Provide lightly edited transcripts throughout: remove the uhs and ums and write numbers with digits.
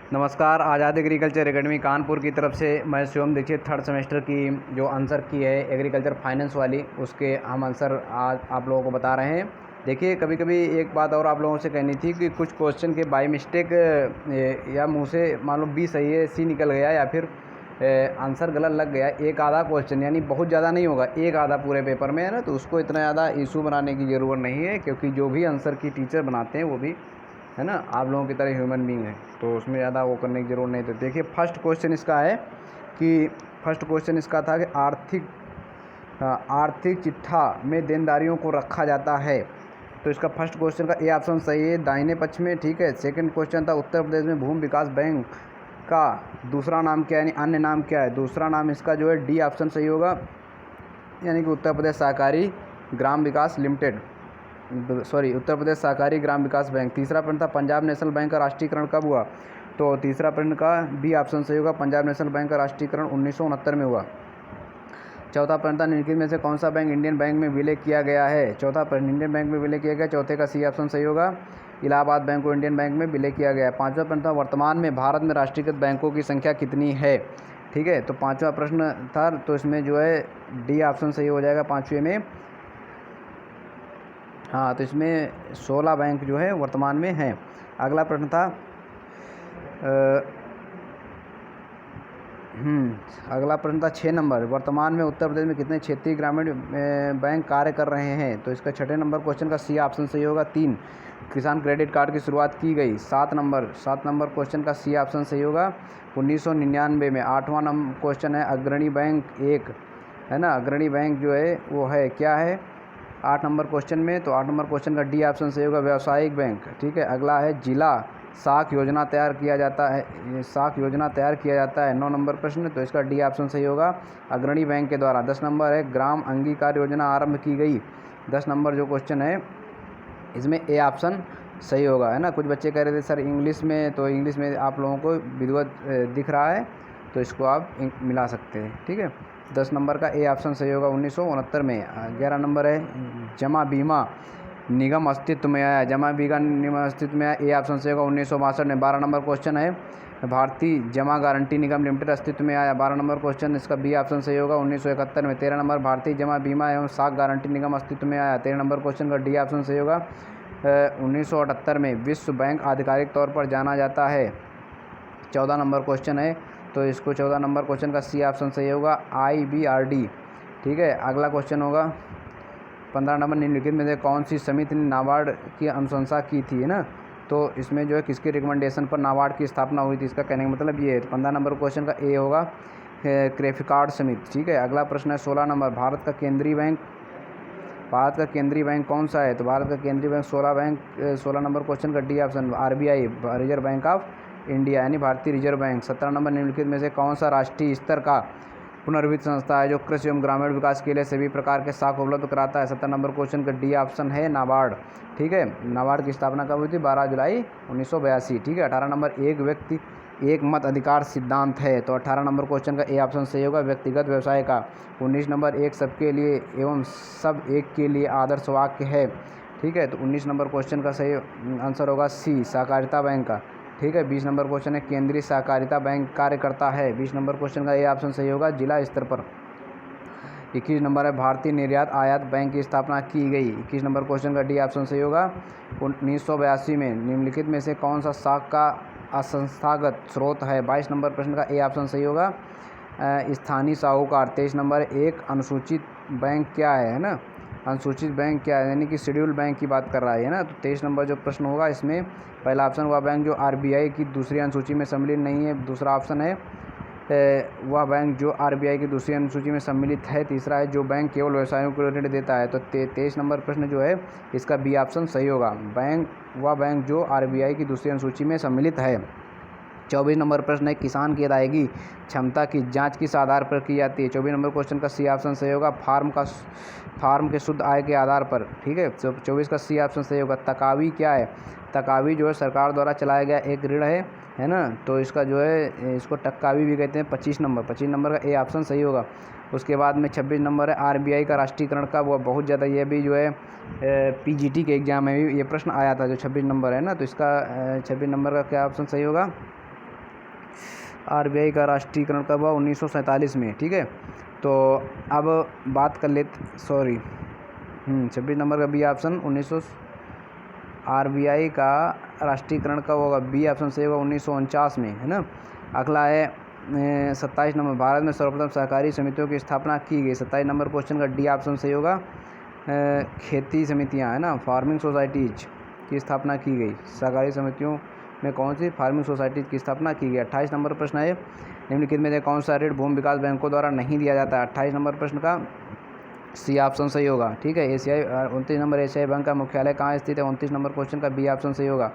नमस्कार। आज़ाद agriculture academy Kanpur की तरफ से मैं शिवम दीक्षित थर्ड सेमेस्टर की जो आंसर की है एग्रीकल्चर फाइनेंस वाली, उसके हम आंसर आज आप लोगों को बता रहे हैं। देखिए, कभी कभी एक बात और आप लोगों से कहनी थी कि कुछ क्वेश्चन के बाय मिस्टेक या मुंह से मान लो बी सही है सी निकल गया या फिर आंसर गलत लग गया, एक आधा क्वेश्चन, यानी बहुत ज़्यादा नहीं होगा, एक आधा पूरे पेपर में है ना, तो उसको इतना ज़्यादा इशू बनाने की ज़रूरत नहीं है, क्योंकि जो भी आंसर की टीचर बनाते हैं वो भी है ना आप लोगों की तरह ह्यूमन बीइंग है, तो उसमें ज़्यादा वो करने की ज़रूरत नहीं। तो देखिए, फर्स्ट क्वेश्चन इसका है कि फर्स्ट क्वेश्चन इसका था कि आर्थिक चिट्ठा में देनदारियों को रखा जाता है। तो इसका फर्स्ट क्वेश्चन का ए ऑप्शन सही है, दाहिने पक्ष में। ठीक है। सेकंड क्वेश्चन था उत्तर प्रदेश में भूमि विकास बैंक का दूसरा नाम क्या है, यानी अन्य नाम क्या है। दूसरा नाम इसका जो है डी ऑप्शन सही होगा, यानी कि उत्तर प्रदेश सहकारी ग्राम विकास लिमिटेड, उत्तर प्रदेश सहकारी ग्राम विकास बैंक। तीसरा प्रश्न था पंजाब नेशनल बैंक का राष्ट्रीयकरण कब हुआ। तो तीसरा प्रश्न का बी ऑप्शन सही होगा, पंजाब नेशनल बैंक का राष्ट्रीयकरण 1969 में हुआ। चौथा प्रश्न था निम्नलिखित में से कौन सा बैंक इंडियन बैंक में विलय किया गया है। चौथा प्रश्न इंडियन बैंक में विलय किया गया, चौथे का सी ऑप्शन सही होगा, इलाहाबाद बैंक को इंडियन बैंक में विलय किया गया है। पाँचवा प्रश्न था वर्तमान में भारत में राष्ट्रीयकृत बैंकों की संख्या कितनी है। ठीक है। तो पाँचवा प्रश्न था, तो इसमें जो है डी ऑप्शन सही हो जाएगा पाँचवें में। हाँ, तो इसमें 16 बैंक जो है वर्तमान में हैं। अगला प्रश्न था अगला प्रश्न था 6 नंबर, वर्तमान में उत्तर प्रदेश में कितने क्षेत्रीय ग्रामीण बैंक कार्य कर रहे हैं। तो इसका 6 नंबर क्वेश्चन का सी ऑप्शन सही होगा, 3 किसान क्रेडिट कार्ड की शुरुआत की गई। 7 नंबर क्वेश्चन का सी ऑप्शन सही होगा, 1999 में। 8वां नंबर क्वेश्चन है अग्रणी बैंक एक, है ना, अग्रणी बैंक जो है वो है क्या है 8 नंबर क्वेश्चन में। तो 8 नंबर क्वेश्चन का डी ऑप्शन सही होगा, व्यावसायिक बैंक। ठीक है। अगला है जिला साख योजना तैयार किया जाता है, 9 नंबर प्रश्न, तो इसका डी ऑप्शन सही होगा, अग्रणी बैंक के द्वारा। 10 नंबर है ग्राम अंगीकार योजना आरंभ की गई। 10 नंबर जो क्वेश्चन है इसमें ए ऑप्शन सही होगा, है ना। कुछ बच्चे कह रहे थे सर इंग्लिश में, तो इंग्लिश में आप लोगों को विधिवत दिख रहा है, तो इसको आप मिला सकते हैं। ठीक है। 10 नंबर का ए ऑप्शन सही होगा 1969 में। 11 नंबर है जमा बीमा निगम अस्तित्व में आया, जमा बीमा निगम अस्तित्व में आया, ए ऑप्शन सही होगा 1962 में। 12 नंबर क्वेश्चन है भारतीय जमा गारंटी निगम लिमिटेड अस्तित्व में आया। 12 नंबर क्वेश्चन इसका बी ऑप्शन सही होगा 1971 में। 13 नंबर भारतीय जमा बीमा एवं साख गारंटी निगम अस्तित्व में आया। 13 नंबर क्वेश्चन का डी ऑप्शन सही होगा 1978 में। विश्व बैंक आधिकारिक तौर पर जाना जाता है। 14 नंबर क्वेश्चन है, तो इसको 14 नंबर क्वेश्चन का सी ऑप्शन सही होगा, IBRD। ठीक है। अगला क्वेश्चन होगा 15 नंबर, निम्नलिखित में से कौन सी समिति ने नाबार्ड की अनुशंसा की थी, है ना। तो इसमें जो है किसके रिकमेंडेशन पर नाबार्ड की स्थापना हुई थी, इसका कहने का मतलब ये है। तो 15 नंबर क्वेश्चन का ए होगा क्रेफिकार्ड समिति। ठीक है। अगला प्रश्न है 16 नंबर, भारत का केंद्रीय बैंक कौन सा है। तो भारत का केंद्रीय बैंक 16 नंबर क्वेश्चन का D option, RBI, reserve bank of India, यानी भारतीय रिजर्व बैंक। 17 नंबर, निम्नलिखित में से कौन सा राष्ट्रीय स्तर का पुनर्वित्त संस्था है जो कृषि एवं ग्रामीण विकास के लिए सभी प्रकार के साख उपलब्ध कराता है। 17 नंबर क्वेश्चन का डी ऑप्शन है नाबार्ड। ठीक है। नाबार्ड की स्थापना कब हुई थी, 12 जुलाई 1982। ठीक है। 18 नंबर, एक व्यक्ति एक मत अधिकार सिद्धांत है। तो 18 नंबर क्वेश्चन का ए ऑप्शन सही होगा, व्यक्तिगत व्यवसाय का। 19 नंबर, एक सबके लिए एवं सब एक के लिए आदर्श वाक्य है। ठीक है। तो 19 नंबर क्वेश्चन का सही आंसर होगा सी, सहकारिता बैंक का। ठीक है। 20 नंबर क्वेश्चन है केंद्रीय सहकारिता बैंक कार्य करता है। 20 नंबर क्वेश्चन का ए ऑप्शन सही होगा, जिला स्तर पर। 21 नंबर है भारतीय निर्यात आयात बैंक की स्थापना की गई। 21 नंबर क्वेश्चन का डी ऑप्शन सही होगा 1982 में। निम्नलिखित में से कौन सा साख का असंस्थागत स्रोत है। 22 नंबर प्रश्न का ए ऑप्शन सही होगा, स्थानीय साहूकार। 23 नंबर, एक अनुसूचित बैंक क्या है ना, अनुसूचित बैंक क्या है, यानी कि शेड्यूल बैंक की बात कर रहा है ना। तो 23 नंबर जो प्रश्न होगा इसमें पहला ऑप्शन वह बैंक जो RBI की दूसरी अनुसूची में सम्मिलित नहीं है। दूसरा ऑप्शन है वह बैंक जो RBI की दूसरी अनुसूची में सम्मिलित है। तीसरा है जो बैंक केवल व्यवसायों को ऋण देता है। तो 23 नंबर प्रश्न जो है इसका बी ऑप्शन सही होगा, वह बैंक जो RBI की दूसरी अनुसूची में सम्मिलित है। 24 नंबर प्रश्न है किसान की अदायगी क्षमता की जांच किस आधार पर की जाती है। 24 नंबर क्वेश्चन का सी ऑप्शन सही होगा, फार्म के शुद्ध आय के आधार पर। ठीक है। 24 का सी ऑप्शन सही होगा। तकावी क्या है, तकावी जो है सरकार द्वारा चलाया गया एक ऋण है ना, तो इसका जो है इसको टक्कावी भी कहते हैं। 25 नंबर का ए ऑप्शन सही होगा। उसके बाद में 26 नंबर है RBI का राष्ट्रीयकरण का, वो बहुत ज़्यादा ये भी जो है PGT के एग्जाम में भी ये प्रश्न आया था, जो 26 नंबर है ना, तो इसका 26 नंबर का क्या ऑप्शन सही होगा, आरबीआई का राष्ट्रीयकरण कब हुआ? 1947 में। ठीक है, तो अब बात कर लेते, सॉरी 26 नंबर का बी ऑप्शन 1900। आरबीआई का राष्ट्रीयकरण कब होगा? बी ऑप्शन सही होगा 1949 में, है ना। अगला है 27 नंबर, भारत में सर्वप्रथम सहकारी समितियों की स्थापना की गई। 27 नंबर क्वेश्चन का डी ऑप्शन सही होगा। खेती समितियां, है ना, फार्मिंग सोसाइटीज की स्थापना की गई। सहकारी समितियों में कौन सी? फार्मिंग सोसाइटीज की स्थापना की गई। 28 नंबर प्रश्न है, निम्नलिखित में से कौन सा ऋण भूमि विकास बैंकों द्वारा नहीं दिया जाता है? 28 नंबर प्रश्न का सी ऑप्शन सही होगा। ठीक है, एशियाई 29 नंबर, एशियाई बैंक का मुख्यालय कहाँ स्थित है? 29 नंबर क्वेश्चन का बी ऑप्शन सही होगा,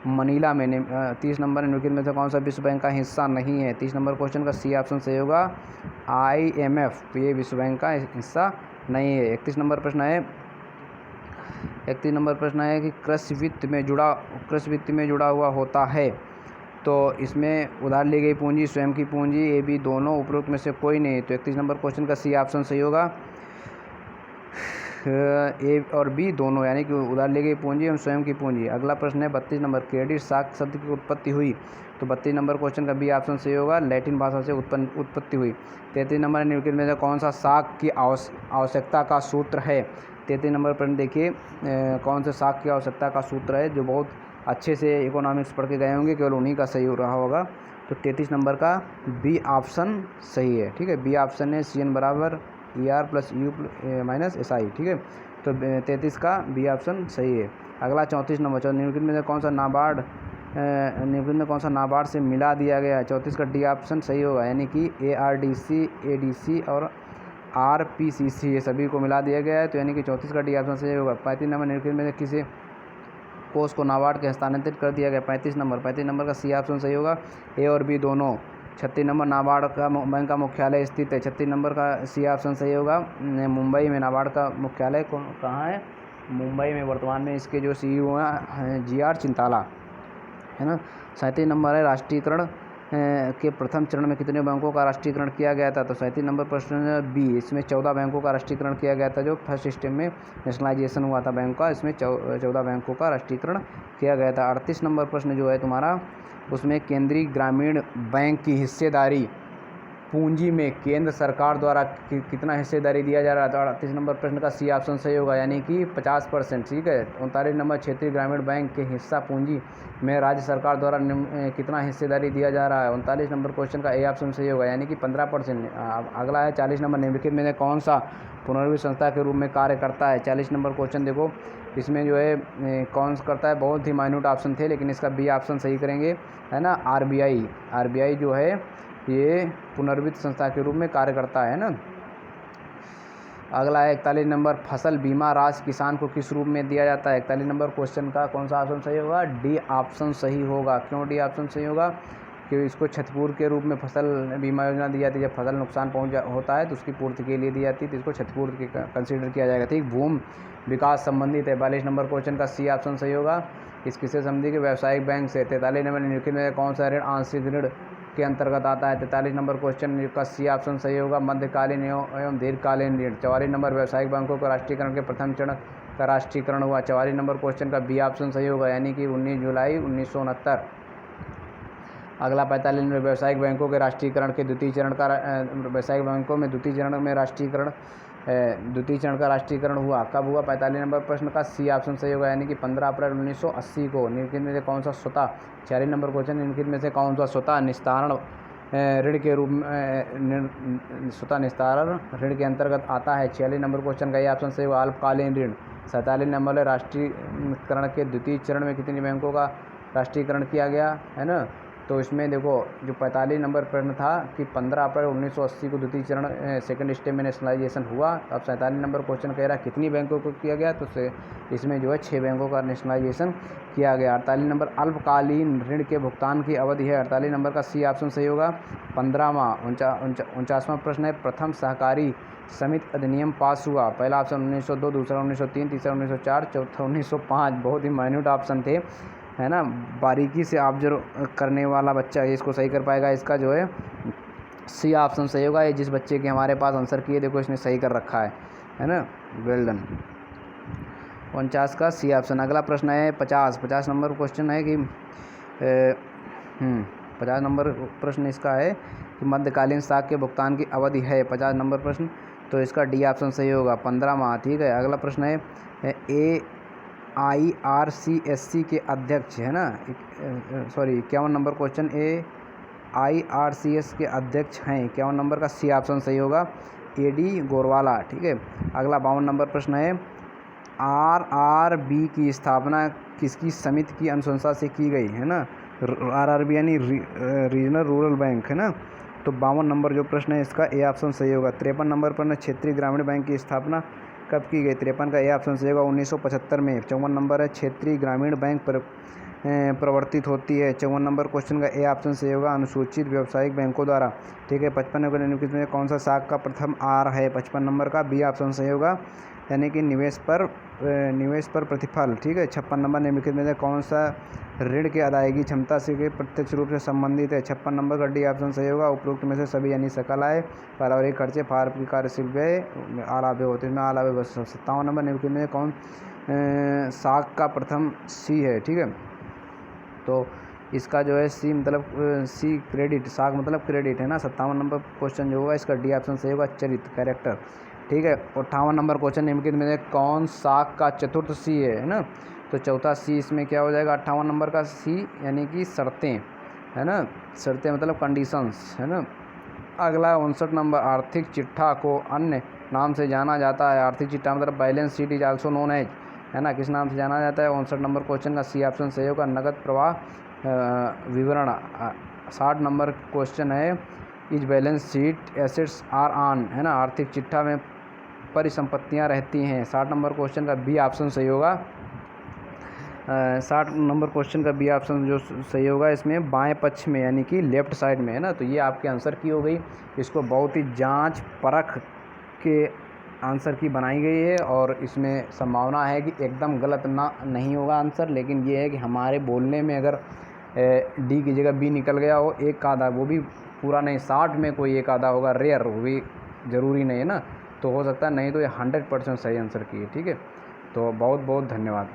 मनीला में। 30 नंबर, निम्नलिखित में से कौन सा विश्व बैंक का हिस्सा नहीं है? 30 नंबर क्वेश्चन का सी ऑप्शन सही होगा, IMF। ये विश्व बैंक का हिस्सा नहीं है। 31 नंबर प्रश्न है, 31 नंबर प्रश्न है कि कृषि वित्त में जुड़ा हुआ होता है, तो इसमें उधार ली गई पूंजी, स्वयं की पूंजी, ए बी दोनों, उपरोक्त में से कोई नहीं। तो 31 नंबर क्वेश्चन का सी ऑप्शन सही होगा, ए और बी दोनों, यानी कि उधार ली गई पूंजी एवं स्वयं की पूंजी। अगला प्रश्न है 32 नंबर, क्रेडिट साख शब्द की उत्पत्ति हुई। तो 32 नंबर क्वेश्चन का बी ऑप्शन सही होगा, लैटिन भाषा से उत्पत्ति हुई। 33 नंबर, निम्नलिखित में से कौन सा साख की आवश्यकता का सूत्र है? 33 नंबर प्रश्न देखिए, कौन से साख की आवश्यकता का सूत्र है? जो बहुत अच्छे से इकोनॉमिक्स पढ़ के गए होंगे, केवल उन्हीं का सही हो रहा होगा। तो 33 नंबर का बी ऑप्शन सही है। ठीक है, बी ऑप्शन है CN बराबर ER plus U minus SI। ठीक है, तो 33 का बी ऑप्शन सही है। अगला 34 नंबर, निम्नलिखित में से कौन सा नाबार्ड से मिला दिया गया है? 34 का डी ऑप्शन सही होगा, यानी कि ARDC, ADC और RPCC ये सभी को मिला दिया गया है, तो यानी कि 34 का डी ऑप्शन सही होगा। 35 नंबर, निम्नलिखित में से किसी कोष को नाबार्ड के हस्तांतरित कर दिया गया? 35 नंबर का सी ऑप्शन सही होगा, ए और बी दोनों। 36 नंबर, नाबार्ड का बैंक का मुख्यालय स्थित है? 36 नंबर का सी ऑप्शन सही होगा, मुंबई में। नाबार्ड का मुख्यालय कहाँ है? मुंबई में। वर्तमान में इसके जो CEO हैं GR चिंताला, है ना। 37 नंबर है, राष्ट्रीयकरण के प्रथम चरण में कितने बैंकों का राष्ट्रीयकरण किया गया था? तो 37 नंबर प्रश्न बी, इसमें 14 बैंकों का राष्ट्रीयकरण किया गया था। जो फर्स्ट स्टेप में नेशनलाइजेशन हुआ था बैंक का, इसमें 14 बैंकों का राष्ट्रीयकरण किया गया था। 38 नंबर प्रश्न जो है तुम्हारा, उसमें केंद्रीय ग्रामीण बैंक की हिस्सेदारी पूंजी में केंद्र सरकार द्वारा कितना हिस्सेदारी दिया जा रहा था? 38 नंबर प्रश्न का सी ऑप्शन सही होगा, यानी कि 50%। ठीक है, 39 नंबर, क्षेत्रीय ग्रामीण बैंक के हिस्सा पूंजी में राज्य सरकार द्वारा कितना हिस्सेदारी दिया जा रहा है? 39 नंबर क्वेश्चन का ए ऑप्शन सही होगा, यानी कि 15%। अगला है 40 नंबर, निम्नलिखित में से कौन सा पुनर्वित्त संस्था के रूप में कार्य करता है? 40 नंबर क्वेश्चन देखो, इसमें जो है कौन सा करता है? बहुत ही माइन्यूट ऑप्शन थे, लेकिन इसका बी ऑप्शन सही करेंगे, है ना। आरबीआई जो है ये पुनर्वित्त संस्था के रूप में कार्य करता है ना। अगला है 41 नंबर, फसल बीमा राशि किसान को किस रूप में दिया जाता है? 41 नंबर क्वेश्चन का कौन सा ऑप्शन सही होगा? डी ऑप्शन सही होगा। क्यों डी ऑप्शन सही होगा? कि इसको क्षतिपूर्ति के रूप में फसल बीमा योजना दी जाती है। जब फसल नुकसान होता है तो उसकी पूर्ति के लिए दी जाती है, तो इसको क्षतिपूर्ति कंसिडर किया जाएगा। ठीक, भूमि विकास संबंधित है। 42 नंबर क्वेश्चन का सी ऑप्शन सही होगा, इस किससे संबंधित के? व्यावसायिक बैंक से। 43 नंबर, निम्नलिखित में कौन सा ऋण आंशिक ऋण के अंतर्गत आता है? 43 नंबर क्वेश्चन का सी ऑप्शन सही होगा, मध्यकालीन एवं दीर्घकालीन ऋण। 44 नंबर, व्यावसायिक बैंकों का राष्ट्रीयकरण के प्रथम चरण का राष्ट्रीयकरण हुआ। 44 नंबर क्वेश्चन का बी ऑप्शन सही होगा, यानी कि 19 जुलाई 1969। अगला 45 नंबर, व्यावसायिक बैंकों के राष्ट्रीयकरण के द्वितीय चरण का व्यावसायिक बैंकों में द्वितीय चरण का राष्ट्रीयकरण हुआ। कब हुआ? 45 नंबर प्रश्न का सी ऑप्शन सही होगा, यानी कि 15 अप्रैल 1980 को। निम्नलिखित में से कौन सा स्वतः, 46 नंबर क्वेश्चन, निम्नलिखित में से कौन सा स्वतः निस्तारण ऋण के रूप में स्वतः निस्तारण ऋण के अंतर्गत आता है? 46 नंबर क्वेश्चन का ये ऑप्शन सही होगा, अल्पकालीन ऋण। 47 नंबर है, राष्ट्रीयकरण के द्वितीय चरण में कितने बैंकों का राष्ट्रीयकरण किया गया, है ना। तो इसमें देखो, जो 45 नंबर प्रश्न था कि 15 अप्रैल 1980 को द्वितीय चरण सेकंड स्टेप में नेशनलाइजेशन हुआ। अब 47 नंबर क्वेश्चन कह रहा है कितनी बैंकों को किया गया, तो इसमें जो है 6 बैंकों का नेशनलाइजेशन किया गया। 48 नंबर, अल्पकालीन ऋण के भुगतान की अवधि है। 48 नंबर का सी ऑप्शन सही होगा, 15 माह। 49वां प्रश्न है, प्रथम सहकारी समिति अधिनियम पास हुआ। पहला ऑप्शन 1902, दूसरा 1903, तीसरा 1904, चौथा 1905। बहुत ही माइन्यूट ऑप्शन थे, है ना। बारीकी से ऑब्जर्व करने वाला बच्चा इसको सही कर पाएगा। इसका जो है सी ऑप्शन सही होगा। ये जिस बच्चे के हमारे पास आंसर किए, देखो इसने सही कर रखा है ना। Well done. 49 का सी ऑप्शन। अगला प्रश्न है 50 नंबर क्वेश्चन है कि 50 नंबर प्रश्न इसका है कि मध्यकालीन साख के भुगतान की अवधि है 50 नंबर प्रश्न, तो इसका डी ऑप्शन सही होगा 15 माह। ठीक है, अगला प्रश्न है AIRCSC के अध्यक्ष है ना, सॉरी 51 नंबर क्वेश्चन, AIRCS के अध्यक्ष हैं 51 नंबर का सी ऑप्शन सही होगा AD गोरवाला। ठीक है, अगला 52 नंबर प्रश्न है RRB की स्थापना किसकी समिति की अनुशंसा से की गई है ना, RRB यानी रीजनल रूरल बैंक है ना। तो 52 नंबर जो प्रश्न है इसका ए ऑप्शन सही होगा। 53 नंबर प्रश्न क्षेत्रीय ग्रामीण बैंक की स्थापना कब की गई, 53 का ए ऑप्शन सही होगा 1975 में। 54 नंबर है क्षेत्रीय ग्रामीण बैंक प्रवर्तित होती है, 54 नंबर क्वेश्चन का ए ऑप्शन सही होगा अनुसूचित व्यावसायिक बैंकों द्वारा। ठीक है, 55 नंबर निम्नलिखित में कौन सा साख का प्रथम आर है, 55 नंबर का बी ऑप्शन सही होगा यानी कि निवेश पर प्रतिफल। ठीक है, 56 नंबर निम्नलिखित में से कौन सा ऋण की अदायगी क्षमता से प्रत्यक्ष रूप से संबंधित है, 56 नंबर का डी ऑप्शन सही होगा उपरोक्त में से सभी यानी सकल आय, पारिवारिक खर्चे, फार्म की कार्यशील व्यय, आलाभ्य होते हैं आलाभ्य बस। 57 नंबर निम्नलिखित में कौन साख का प्रथम सी है। ठीक है, तो इसका जो है सी मतलब सी क्रेडिट, साख मतलब क्रेडिट है ना। 57 नंबर क्वेश्चन जो होगा इसका डी ऑप्शन सही होगा चरित्र, कैरेक्टर। ठीक है, 58 नंबर क्वेश्चन निम्नलिखित में से कौन साख का चतुर्थ सी है ना, तो चौथा सी इसमें क्या हो जाएगा 58 नंबर का सी यानी कि शर्तें है ना, शर्तें मतलब कंडीशंस है ना। अगला 59 नंबर आर्थिक चिट्ठा को अन्य नाम से जाना जाता है, आर्थिक चिट्ठा मतलब balance sheet is also known as है ना, किस नाम से जाना जाता है। 59 नंबर क्वेश्चन का सी ऑप्शन सही होगा नगद प्रवाह विवरण। 60 नंबर क्वेश्चन है is balance sheet assets are on है ना, आर्थिक चिट्ठा में परिसंपत्तियां रहती हैं। 60 नंबर क्वेश्चन का बी ऑप्शन सही होगा 60 नंबर क्वेश्चन का बी ऑप्शन जो सही होगा इसमें बाएं पक्ष में यानी कि लेफ्ट साइड में है ना। तो ये आपके आंसर की हो गई, इसको बहुत ही जांच परख के आंसर की बनाई गई है और इसमें संभावना है कि एकदम गलत ना नहीं होगा आंसर, लेकिन ये है कि हमारे बोलने में अगर डी की जगह बी निकल गया हो एक आधा, वो भी पूरा नहीं 60 में कोई एक आधा होगा, रेयर, वो भी ज़रूरी नहीं है ना, तो हो सकता है, नहीं तो ये 100% सही आंसर की है। ठीक है, तो बहुत बहुत धन्यवाद।